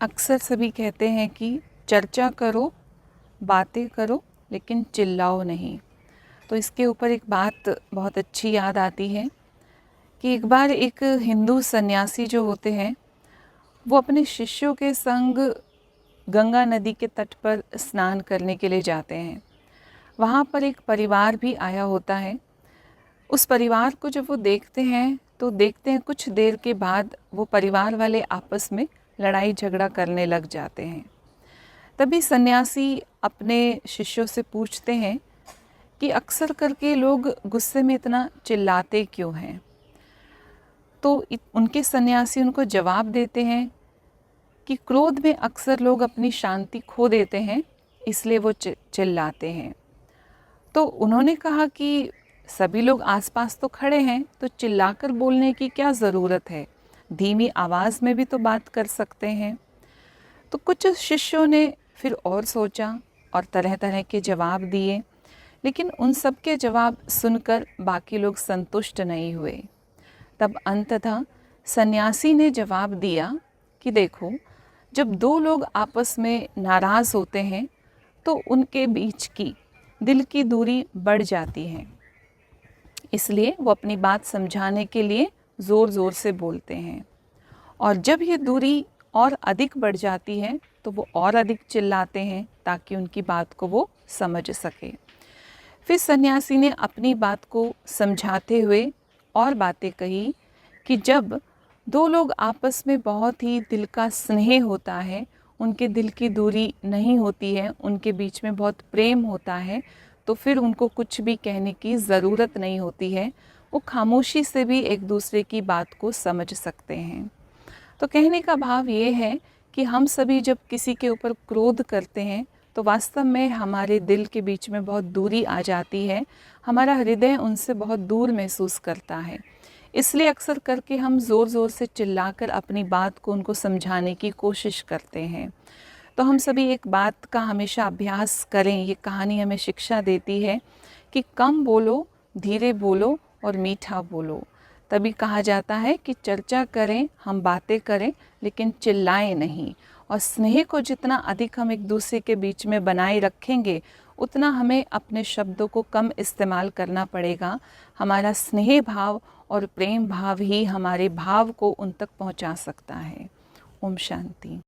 अक्सर सभी कहते हैं कि चर्चा करो, बातें करो, लेकिन चिल्लाओ नहीं। तो इसके ऊपर एक बात बहुत अच्छी याद आती है कि एक बार एक हिंदू सन्यासी जो होते हैं, वो अपने शिष्यों के संग गंगा नदी के तट पर स्नान करने के लिए जाते हैं। वहाँ पर एक परिवार भी आया होता है। उस परिवार को जब वो देखते हैं तो देखते हैं कुछ देर के बाद वो परिवार वाले आपस में लड़ाई झगड़ा करने लग जाते हैं। तभी सन्यासी अपने शिष्यों से पूछते हैं कि अक्सर करके लोग गुस्से में इतना चिल्लाते क्यों हैं। तो उनके सन्यासी उनको जवाब देते हैं कि क्रोध में अक्सर लोग अपनी शांति खो देते हैं, इसलिए वो चिल्लाते हैं। तो उन्होंने कहा कि सभी लोग आसपास तो खड़े हैं, तो चिल्लाकर बोलने की क्या ज़रूरत है, धीमी आवाज़ में भी तो बात कर सकते हैं। तो कुछ शिष्यों ने फिर और सोचा और तरह तरह के जवाब दिए, लेकिन उन सब के जवाब सुनकर बाकी लोग संतुष्ट नहीं हुए। तब अंततः सन्यासी ने जवाब दिया कि देखो, जब दो लोग आपस में नाराज़ होते हैं तो उनके बीच की दिल की दूरी बढ़ जाती है, इसलिए वो अपनी बात समझाने के लिए ज़ोर ज़ोर से बोलते हैं। और जब ये दूरी और अधिक बढ़ जाती है तो वो और अधिक चिल्लाते हैं ताकि उनकी बात को वो समझ सके। फिर सन्यासी ने अपनी बात को समझाते हुए और बातें कही कि जब दो लोग आपस में बहुत ही दिल का स्नेह होता है, उनके दिल की दूरी नहीं होती है, उनके बीच में बहुत प्रेम होता है, तो फिर उनको कुछ भी कहने की ज़रूरत नहीं होती है। वो खामोशी से भी एक दूसरे की बात को समझ सकते हैं। तो कहने का भाव ये है कि हम सभी जब किसी के ऊपर क्रोध करते हैं तो वास्तव में हमारे दिल के बीच में बहुत दूरी आ जाती है, हमारा हृदय उनसे बहुत दूर महसूस करता है। इसलिए अक्सर करके हम ज़ोर ज़ोर से चिल्लाकर अपनी बात को उनको समझाने की कोशिश करते हैं। तो हम सभी एक बात का हमेशा अभ्यास करें। ये कहानी हमें शिक्षा देती है कि कम बोलो, धीरे बोलो और मीठा बोलो। तभी कहा जाता है कि चर्चा करें, हम बातें करें, लेकिन चिल्लाएं नहीं। और स्नेह को जितना अधिक हम एक दूसरे के बीच में बनाए रखेंगे, उतना हमें अपने शब्दों को कम इस्तेमाल करना पड़ेगा। हमारा स्नेह भाव और प्रेम भाव ही हमारे भाव को उन तक पहुंचा सकता है। ओम शांति।